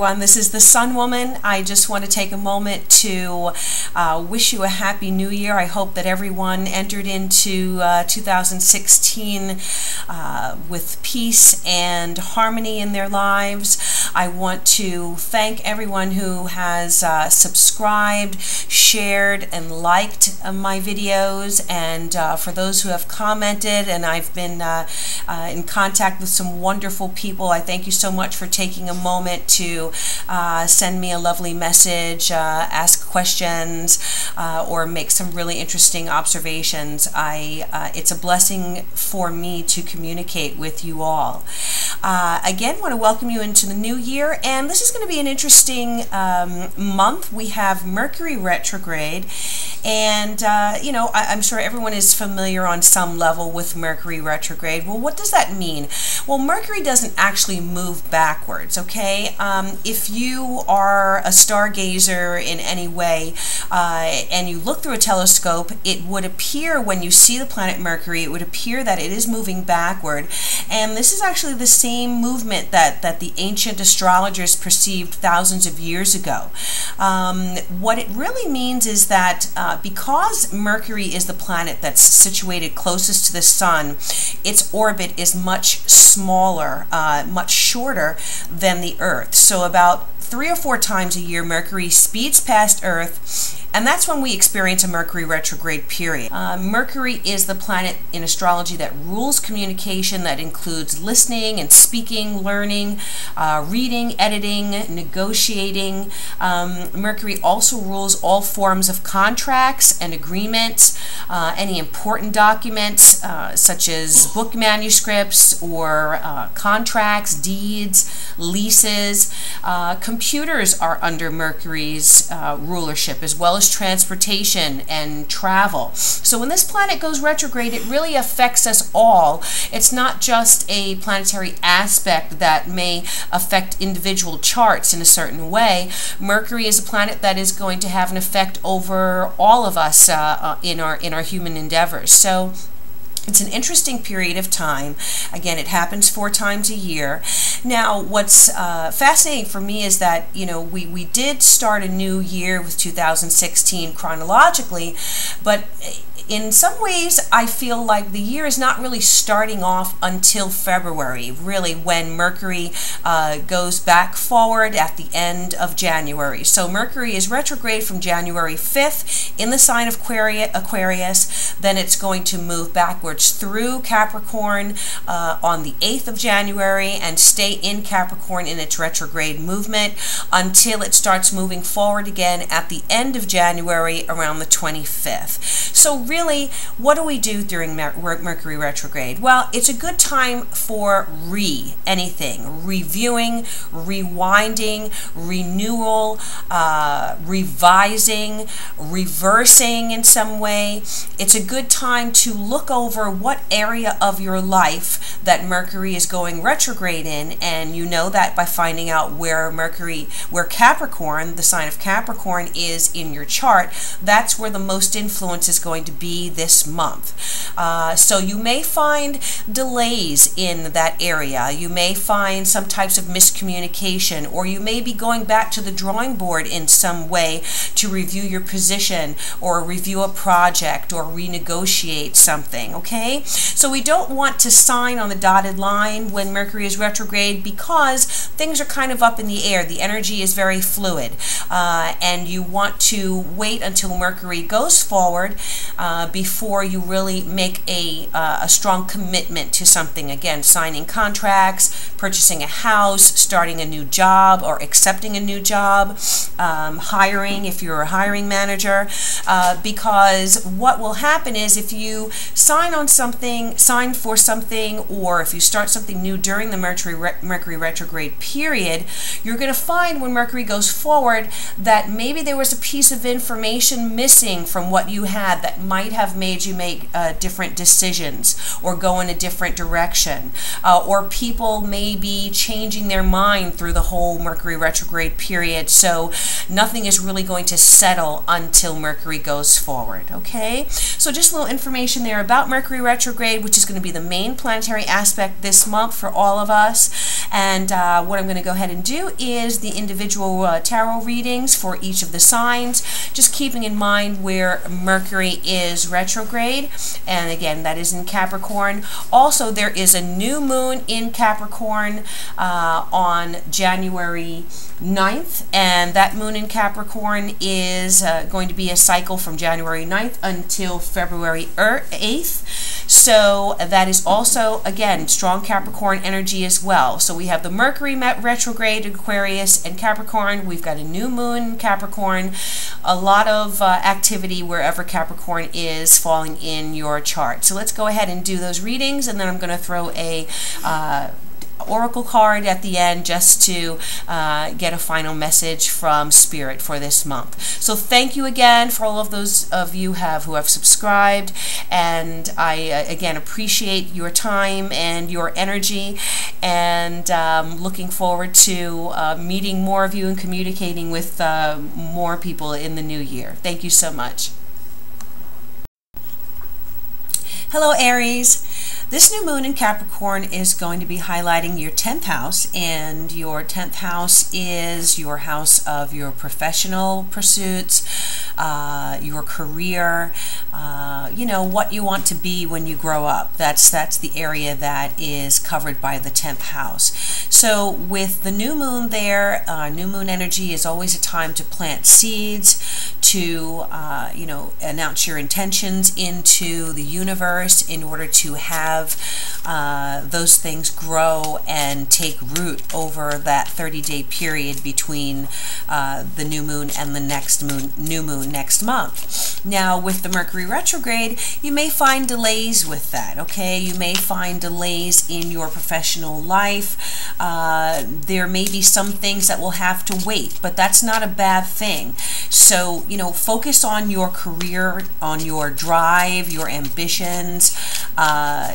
everyone. This is the Sun Woman. I just want to take a moment to wish you a happy new year. I hope that everyone entered into 2016 with peace and harmony in their lives. I want to thank everyone who has subscribed, shared, and liked my videos, and for those who have commented, and I've been in contact with some wonderful people. I thank you so much for taking a moment to send me a lovely message, ask questions, or make some really interesting observations. It's a blessing for me to communicate with you all. Again, want to welcome you into the new year, and this is going to be an interesting month. We have Mercury retrograde, and you know, I'm sure everyone is familiar on some level with Mercury retrograde. Well, what does that mean? Well, Mercury doesn't actually move backwards, okay? If you are a stargazer in any way and you look through a telescope, it would appear when you see the planet Mercury, it would appear that it is moving backward. And this is actually the same movement that the ancient astrologers perceived thousands of years ago. What it really means is that because Mercury is the planet that's situated closest to the Sun, its orbit is much smaller, much shorter than the Earth. So about 3 or 4 times a year, Mercury speeds past Earth, and that's when we experience a Mercury retrograde period. Mercury is the planet in astrology that rules communication, that includes listening and speaking, learning, reading, editing, negotiating. Mercury also rules all forms of contracts and agreements, any important documents such as book manuscripts or contracts, deeds, leases. Computers are under Mercury's rulership, as well as transportation and travel. So when this planet goes retrograde, it really affects us all. It's not just a planetary aspect that may affect individual charts in a certain way. Mercury is a planet that is going to have an effect over all of us in our human endeavors. So it's an interesting period of time. Again, it happens 4 times a year. Now, what's fascinating for me is that, you know, we did start a new year with 2016 chronologically, but in some ways, I feel like the year is not really starting off until February, really, when Mercury goes back forward at the end of January. So Mercury is retrograde from January 5th in the sign of Aquarius. Then it's going to move backwards through Capricorn on the 8th of January and stay in Capricorn in its retrograde movement until it starts moving forward again at the end of January around the 25th. So really, what do we do during Mercury retrograde? Well, it's a good time for anything, reviewing, rewinding, renewal, revising, reversing in some way. It's a good time to look over what area of your life that Mercury is going retrograde in, and you know that by finding out where Capricorn, the sign of Capricorn, is in your chart. That's where the most influence is going to be this month. So you may find delays in that area. You may find some types of miscommunication, or you may be going back to the drawing board in some way to review your position or review a project or renegotiate something, okay? So we don't want to sign on the dotted line when Mercury is retrograde because things are kind of up in the air. The energy is very fluid, and you want to wait until Mercury goes forward before you really make a strong commitment to something. Again, signing contracts, purchasing a house, starting a new job or accepting a new job, hiring if you're a hiring manager, because what will happen is if you sign for something, or if you start something new during the Mercury retrograde period, you're going to find when Mercury goes forward that maybe there was a piece of information missing from what you had that might have made you make different decisions or go in a different direction, or people may be changing their mind through the whole Mercury retrograde period, so nothing is really going to settle until Mercury goes forward, okay? So just a little information there about Mercury retrograde, which is going to be the main planetary aspect this month for all of us. And what I'm going to go ahead and do is the individual tarot readings for each of the signs, just keeping in mind where Mercury is retrograde, and again, that is in Capricorn. Also, there is a new moon in Capricorn on January 9th, and that moon in Capricorn is going to be a cycle from January 9th until February 8th. So that is also, again, strong Capricorn energy as well. So we have the Mercury retrograde in Aquarius and Capricorn. We've got a new moon in Capricorn. A lot of activity wherever Capricorn is falling in your chart. So let's go ahead and do those readings, and then I'm going to throw a oracle card at the end just to get a final message from Spirit for this month. So thank you again for all of those of you who have subscribed, and I again appreciate your time and your energy, and looking forward to meeting more of you and communicating with more people in the new year. Thank you so much. Hello, Aries. This new moon in Capricorn is going to be highlighting your 10th house, and your 10th house is your house of your professional pursuits, your career, you know, what you want to be when you grow up. That's the area that is covered by the 10th house. So with the new moon there, new moon energy is always a time to plant seeds, to you know, announce your intentions into the universe in order to have those things grow and take root over that 30-day period between the new moon and the new moon next month. Now, with the Mercury retrograde, you may find delays with that, okay? You may find delays in your professional life. There may be some things that will have to wait, but that's not a bad thing. So, you know, focus on your career, on your drive, your ambitions.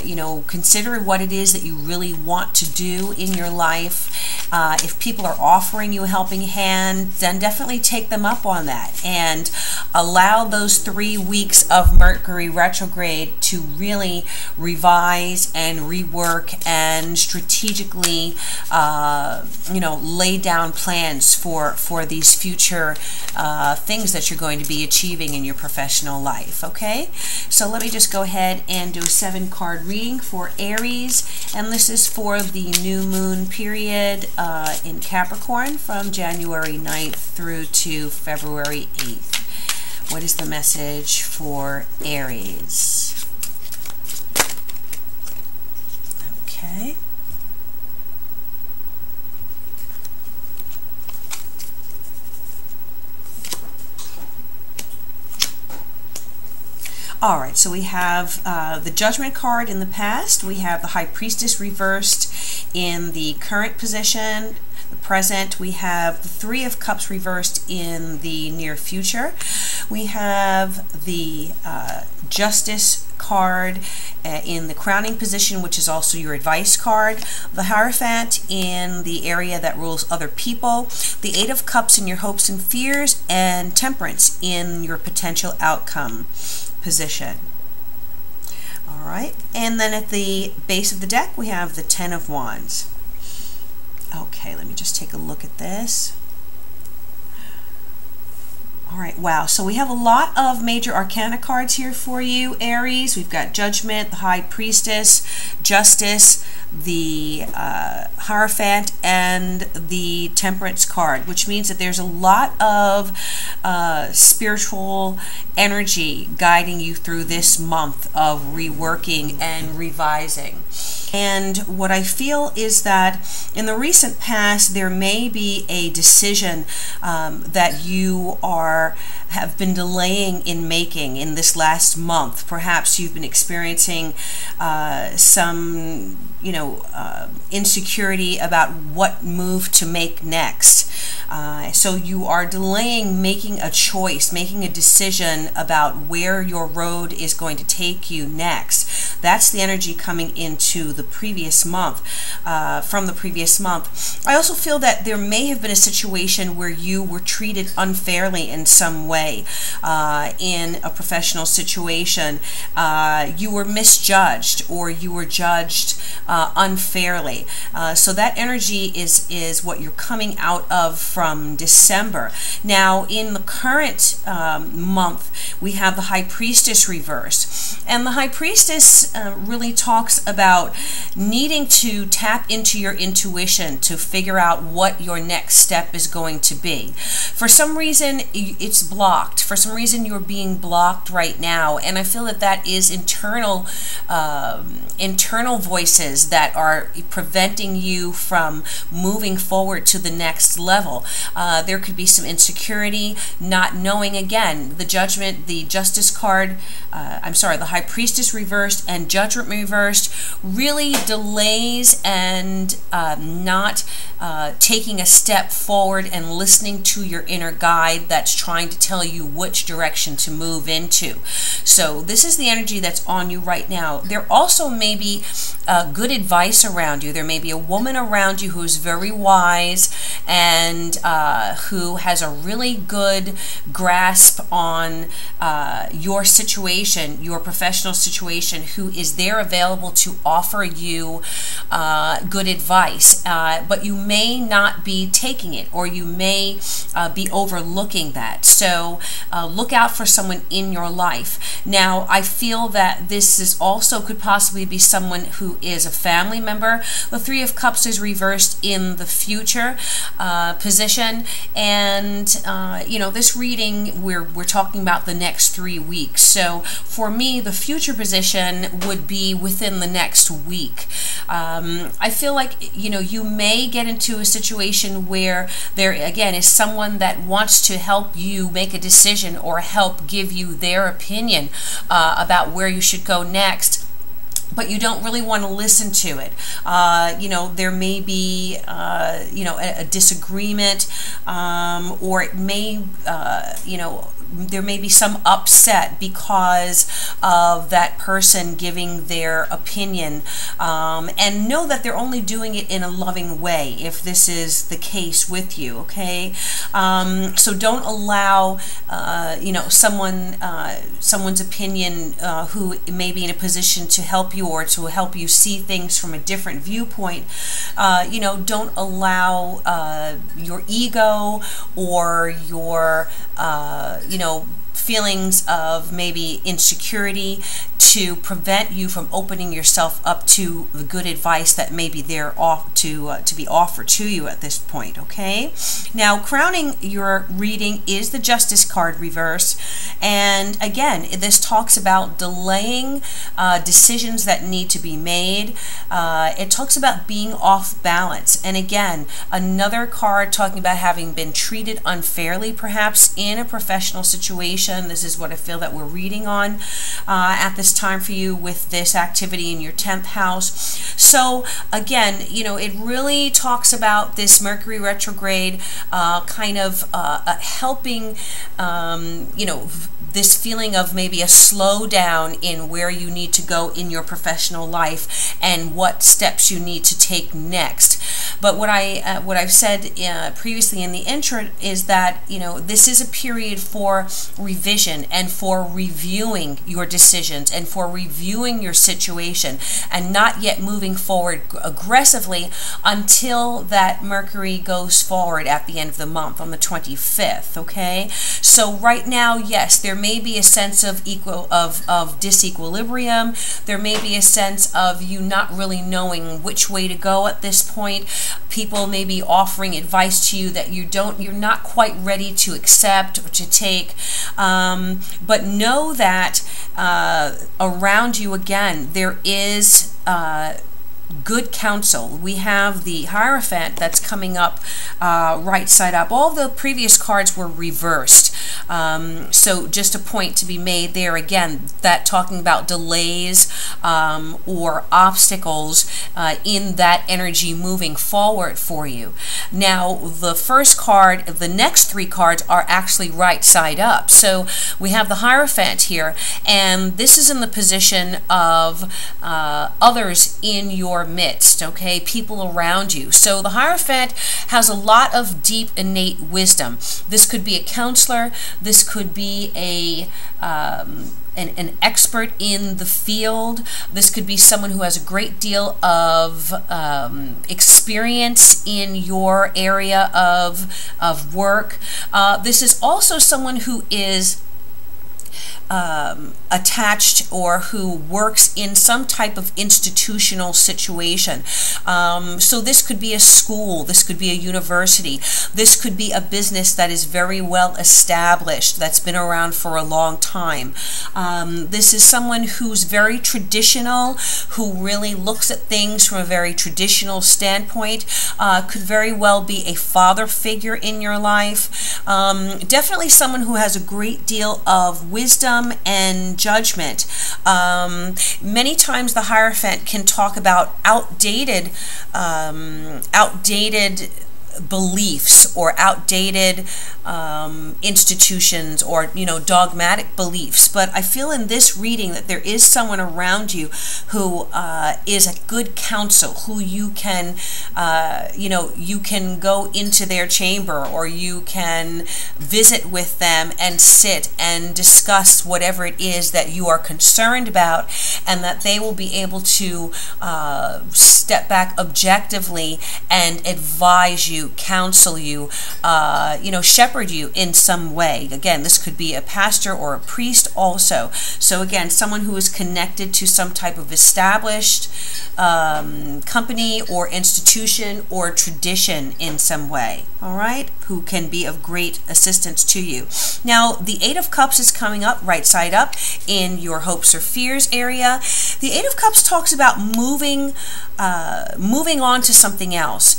You know, consider what it is that you really want to do in your life. If people are offering you a helping hand, then definitely take them up on that, and allow those 3 weeks of Mercury retrograde to really revise and rework and strategically, you know, lay down plans for these future things that you're going to be achieving in your professional life, okay? So let me just go ahead and do a 7-card reading for Aries, and this is for the new moon period in Capricorn from January 9th through to February 8th. What is the message for Aries? Okay. All right, so we have the Judgment card in the past. We have the High Priestess reversed in the current position. The present, we have the Three of Cups reversed in the near future. We have the Justice card in the crowning position, which is also your advice card. The Hierophant in the area that rules other people. The Eight of Cups in your hopes and fears, and Temperance in your potential outcome position. All right, and then at the base of the deck we have the Ten of Wands. Okay, let me just take a look at this. All right, wow, so we have a lot of major arcana cards here for you, Aries. We've got Judgment, the High Priestess, Justice, the Hierophant, and the Temperance card, which means that there's a lot of spiritual energy guiding you through this month of reworking and revising. And what I feel is that in the recent past, there may be a decision that you have been delaying in making in this last month. Perhaps you've been experiencing some, insecurity about what move to make next. So you are delaying making a choice, making a decision about where your road is going to take you next. That's the energy coming into the previous month, from the previous month. I also feel that there may have been a situation where you were treated unfairly in some way, in a professional situation. You were misjudged, or you were judged unfairly. So that energy is what you're coming out of from December. Now, in the current month, we have the High Priestess reverse. And the High Priestess really talks about needing to tap into your intuition to figure out what your next step is going to be. For some reason, it's blocked. For some reason, you're being blocked right now. And I feel that that is internal voices that are preventing you from moving forward to the next level. There could be some insecurity, not knowing, again, the Judgment, the Justice card, the High Priestess reversed and Judgment reversed, really delays and not taking a step forward and listening to your inner guide that's trying to tell you which direction to move into. So this is the energy that's on you right now. There also may be good advice around you. There may be a woman around you who's very wise and who has a really good grasp on your situation, your professional situation, who is there available to offer you good advice. But you may not be taking it, or you may be overlooking that. So look out for someone in your life. Now, I feel that this is also could possibly be someone who is a family member. The Three of Cups is reversed in the future position, and you know, this reading we're talking about the next 3 weeks. So for me, the future position would be within the next week. I feel like, you know, you may get into a situation where there again is someone that wants to help you make a decision or help give you their opinion about where you should go next, but you don't really want to listen to it. You know, there may be, you know, a disagreement, or it may, you know, there may be some upset because of that person giving their opinion, and know that they're only doing it in a loving way if this is the case with you, okay? So don't allow, you know, someone's opinion who may be in a position to help you or to help you see things from a different viewpoint. You know, don't allow your ego or your, you know, feelings of maybe insecurity to prevent you from opening yourself up to the good advice that may be there to be offered to you at this point, okay? Now, crowning your reading is the Justice card reverse, and again, this talks about delaying decisions that need to be made. It talks about being off balance, and again, another card talking about having been treated unfairly, perhaps in a professional situation. This is what I feel that we're reading on at this time for you with this activity in your 10th house. So again, you know, it really talks about this Mercury retrograde kind of helping, you know, this feeling of maybe a slowdown in where you need to go in your professional life and what steps you need to take next. But what I've said previously in the intro is that, you know, this is a period for revision and for reviewing your decisions and for reviewing your situation, and not yet moving forward aggressively until that Mercury goes forward at the end of the month on the 25th, okay? So right now, yes, there may be a sense of disequilibrium. There may be a sense of you not really knowing which way to go at this point. People may be offering advice to you that you're not quite ready to accept or to take. But know that around you, again, there is good counsel. We have the Hierophant that's coming up right side up. All the previous cards were reversed. So just a point to be made there again, that talking about delays or obstacles in that energy moving forward for you. Now, the first card, the next three cards are actually right side up. So we have the Hierophant here, and this is in the position of others in your midst, okay, people around you. So the Hierophant has a lot of deep innate wisdom. This could be a counselor, this could be an expert in the field. This could be someone who has a great deal of experience in your area of work. This is also someone who is attached or who works in some type of institutional situation. So this could be a school, this could be a university, this could be a business that is very well established, that's been around for a long time. This is someone who's very traditional, who really looks at things from a very traditional standpoint. Could very well be a father figure in your life. Definitely someone who has a great deal of wisdom and judgment. Many times the Hierophant can talk about outdated beliefs or outdated institutions or, you know, dogmatic beliefs. But I feel in this reading that there is someone around you who is a good counsel, who you can, you know, you can go into their chamber or you can visit with them and sit and discuss whatever it is that you are concerned about, and that they will be able to step back objectively and advise you, counsel you, you know, shepherd you in some way. Again, this could be a pastor or a priest also. So again, someone who is connected to some type of established company or institution or tradition in some way, all right, who can be of great assistance to you. Now, the Eight of Cups is coming up right side up in your hopes or fears area. The Eight of Cups talks about moving on to something else.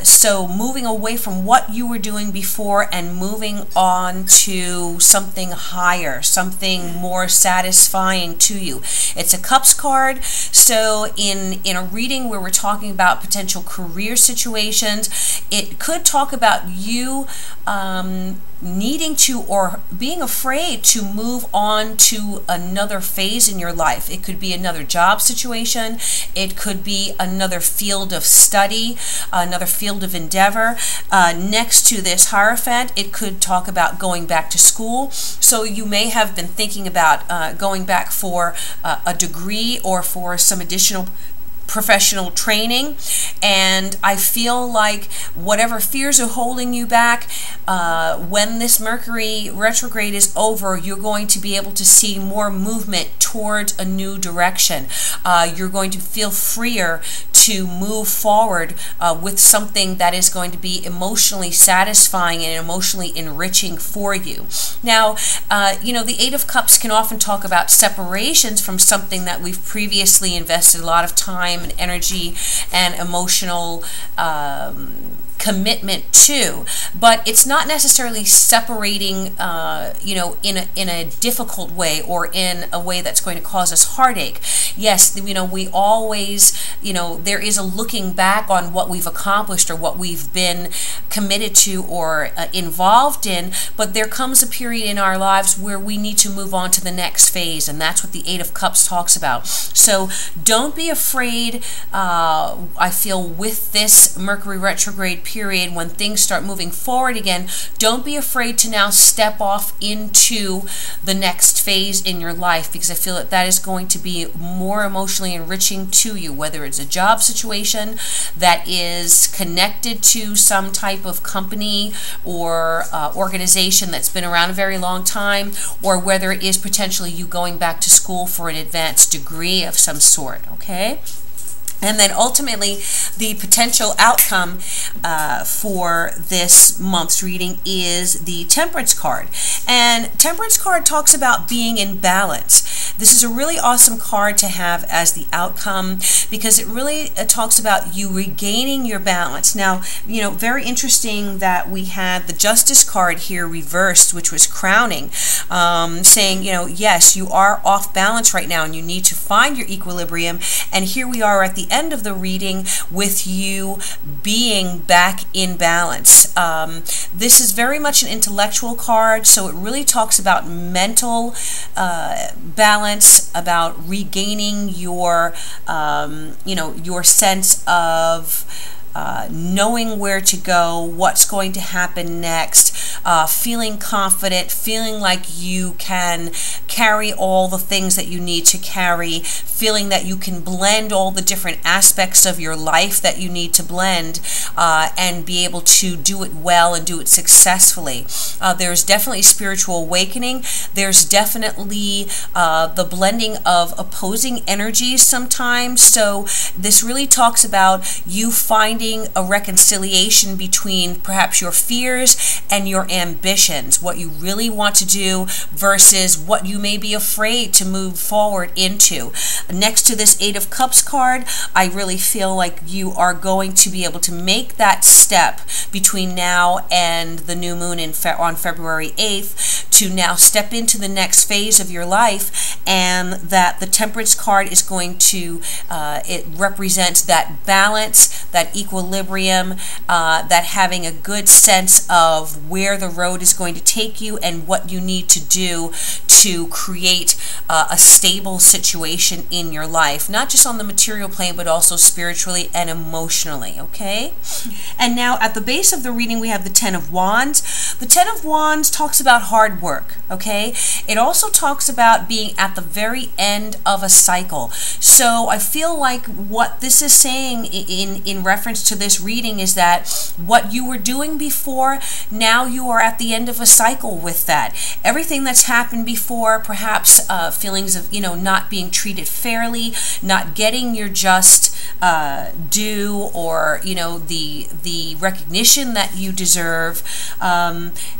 So moving away from what you were doing before and moving on to something higher, something more satisfying to you. It's a Cups card. So in a reading where we're talking about potential career situations, it could talk about you needing to or being afraid to move on to another phase in your life. It could be another job situation. It could be another field of study, another field of endeavor. Next to this Hierophant, it could talk about going back to school. So you may have been thinking about going back for a degree or for some additional professional training, and I feel like whatever fears are holding you back, when this Mercury retrograde is over, you're going to be able to see more movement towards a new direction. You're going to feel freer to move forward with something that is going to be emotionally satisfying and emotionally enriching for you. Now, you know, the Eight of Cups can often talk about separations from something that we've previously invested a lot of time and energy and emotional commitment to, but it's not necessarily separating, you know, in a difficult way or in a way that's going to cause us heartache. Yes, you know, we always, you know, there is a looking back on what we've accomplished or what we've been committed to or involved in, but there comes a period in our lives where we need to move on to the next phase, and that's what the Eight of Cups talks about. So don't be afraid, I feel, with this Mercury retrograde period, when things start moving forward again, don't be afraid to now step off into the next phase in your life, because I feel that that is going to be more emotionally enriching to you, whether it's a job situation that is connected to some type of company or organization that's been around a very long time, or whether it is potentially you going back to school for an advanced degree of some sort, okay? And then ultimately, the potential outcome for this month's reading is the Temperance card. And Temperance card talks about being in balance. This is a really awesome card to have as the outcome because it really talks about you regaining your balance. Now, you know, very interesting that we had the Justice card here reversed, which was crowning, saying, you know, yes, you are off balance right now and you need to find your equilibrium. And here we are at the end of the reading with you being back in balance. This is very much an intellectual card, so it really talks about mental balance, about regaining your, you know, your sense of knowing where to go, what's going to happen next, feeling confident, feeling like you can carry all the things that you need to carry, feeling that you can blend all the different aspects of your life that you need to blend and be able to do it well and do it successfully. There's definitely spiritual awakening. There's definitely the blending of opposing energies sometimes. So this really talks about you finding a reconciliation between perhaps your fears and your ambitions, what you really want to do versus what you may be afraid to move forward into. Next to this Eight of Cups card, I really feel like you are going to be able to make that step between now and the new moon on February 8th to now step into the next phase of your life, and that the Temperance card is going to, it represents that balance, that equilibrium, that having a good sense of where the road is going to take you and what you need to do to create a stable situation in your life, not just on the material plane, but also spiritually and emotionally, okay? And now at the base of the reading, we have the Ten of Wands. The Ten of Wands talks about hard work, okay? It also talks about being at the very end of a cycle. So I feel like what this is saying in reference to this reading is that what you were doing before, now you are at the end of a cycle with that. Everything that's happened before, perhaps feelings of, you know, not being treated fairly, not getting your just due, or, you know, the recognition that you deserve.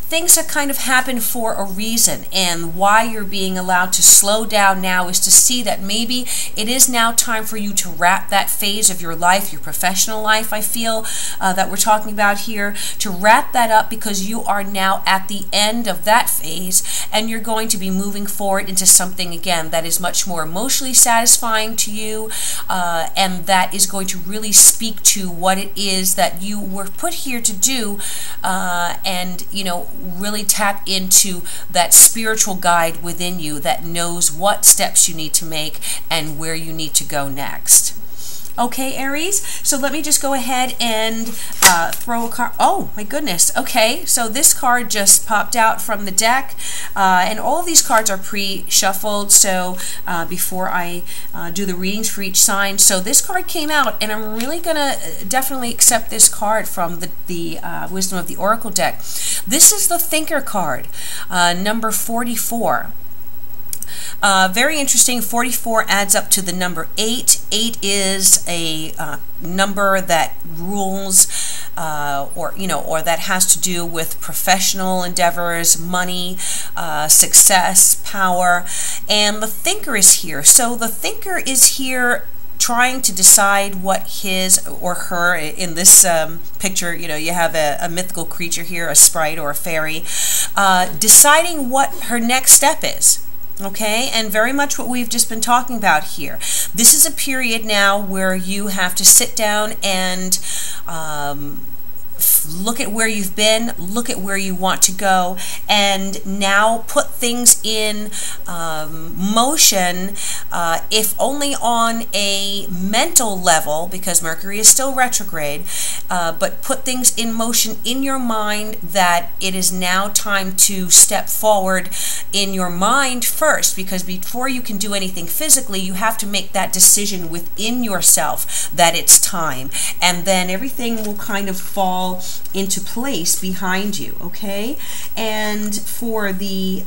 Things that kind of happen for a reason, and why you're being allowed to slow down now is to see that maybe it is now time for you to wrap that phase of your life, your professional life, I feel, that we're talking about here, to wrap that up, because you are now at the end of that phase and you're going to be moving forward into something, again, that is much more emotionally satisfying to you, and that is going to really speak to what it is that you were put here to do, and, you know, really tap into that spiritual guide within you that knows what steps you need to make and where you need to go next. Okay, Aries, so let me just go ahead and throw a card. Oh, my goodness. Okay, so this card just popped out from the deck, and all of these cards are pre-shuffled, so before I do the readings for each sign. So this card came out, and I'm really going to definitely accept this card from the Wisdom of the Oracle deck. This is the Thinker card, number 44. Very interesting. 44 adds up to the number 8. 8 is a number that rules, or that has to do with professional endeavors, money, success, power, and the Thinker is here. So the Thinker is here trying to decide what his or her, in this picture, you know, you have a mythical creature here, a sprite or a fairy, deciding what her next step is. Okay, and very much what we've just been talking about here. This is a period now where you have to sit down and look at where you've been, look at where you want to go, and now put things in motion, if only on a mental level, because Mercury is still retrograde, but put things in motion in your mind that it is now time to step forward in your mind first, because before you can do anything physically, you have to make that decision within yourself that it's time, and then everything will kind of fall into place behind you, okay? And for the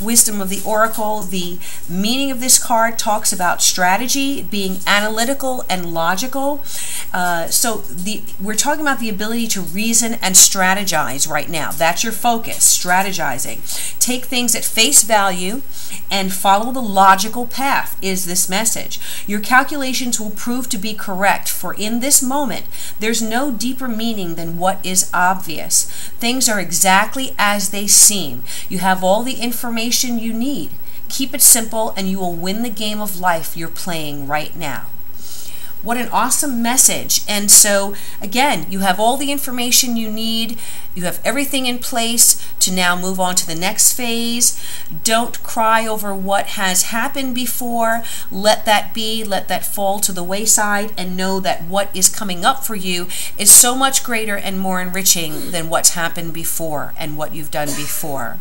wisdom of the oracle, the meaning of this card talks about strategy, being analytical and logical. We're talking about the ability to reason and strategize right now. That's your focus, strategizing. Take things at face value and follow the logical path is this message. Your calculations will prove to be correct, for in this moment, there's no deeper meaning than what is obvious. Things are exactly as they seem. You have all the information you need. Keep it simple and you will win the game of life you're playing right now. What an awesome message. And so, again, you have all the information you need. You have everything in place to now move on to the next phase. Don't cry over what has happened before. Let that be. Let that fall to the wayside, and know that what is coming up for you is so much greater and more enriching than what's happened before and what you've done before.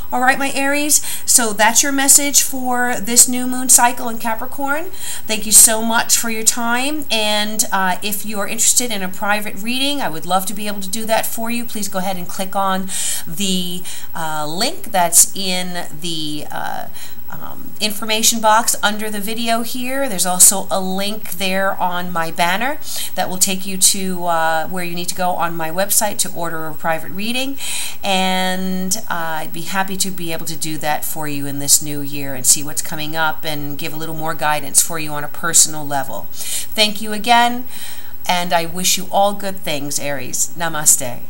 All right, my Aries, so that's your message for this new moon cycle in Capricorn. Thank you so much for your time, and if you are interested in a private reading, I would love to be able to do that for you. Please go ahead and click on the link that's in the information box under the video here. There's also a link there on my banner that will take you to where you need to go on my website to order a private reading, and I'd be happy to be able to do that for you in this new year and see what's coming up and give a little more guidance for you on a personal level. Thank you again, and I wish you all good things, Aries. Namaste.